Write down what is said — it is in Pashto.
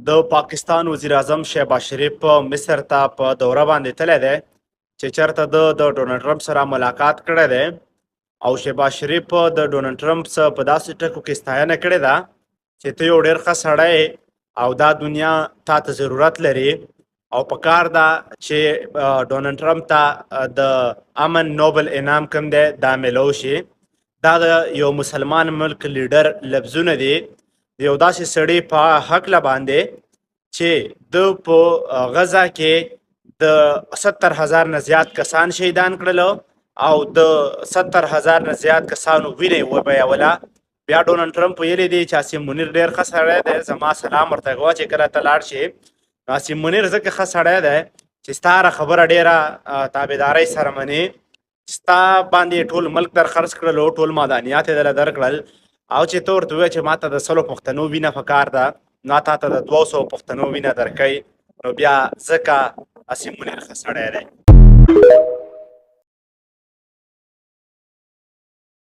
د پاکستان وزیر اعظم شهباز شریف مصر ته په دوره باندې تللی دی چې چېرته د ډونالډ ټرمپ سره ملاقات کړی دی او شهباز شریف د ډونالډ ټرمپ څخه په داسې ټکو کې ستاینه کړې ده چې ته یو ډېر ښه سړی او دا دنیا تا ته ضرورت لري او په کار ده چې ډونالډ ټرمپ ته د امن نوبل انعام کوم دی دا میلو شي. دا د یو مسلمان ملک لیډر لفظونه دي د یو داسې سړي په هکله باندې چې د په غزه کې د 70,000 نه زیات کسان شهیدان کړل او د 70,000 نه زیات کسانو وینې وبهیوله. بیا ډونالډ ټرمپ ویلی دی چې عاصم منیر ډېر ښه سړی دی، زما سلام ورته کوه چې کله ته لاړ شې. عاصم منیر ځکه ښه سړی دی چې ستا هره خبره ډېره تابعدارۍ سره منې، ستا باندې ټول ملک در خرڅ کړلو، ټول مدانیات یې دله درکړل او چې ته ورته ووایې چې ما ته د 100 پښتنو وینه پکار ده، ما تا ته د 200 پښتنو وینه درکوي، نو بیا ځکه عاصم منیر ښه سړی دی.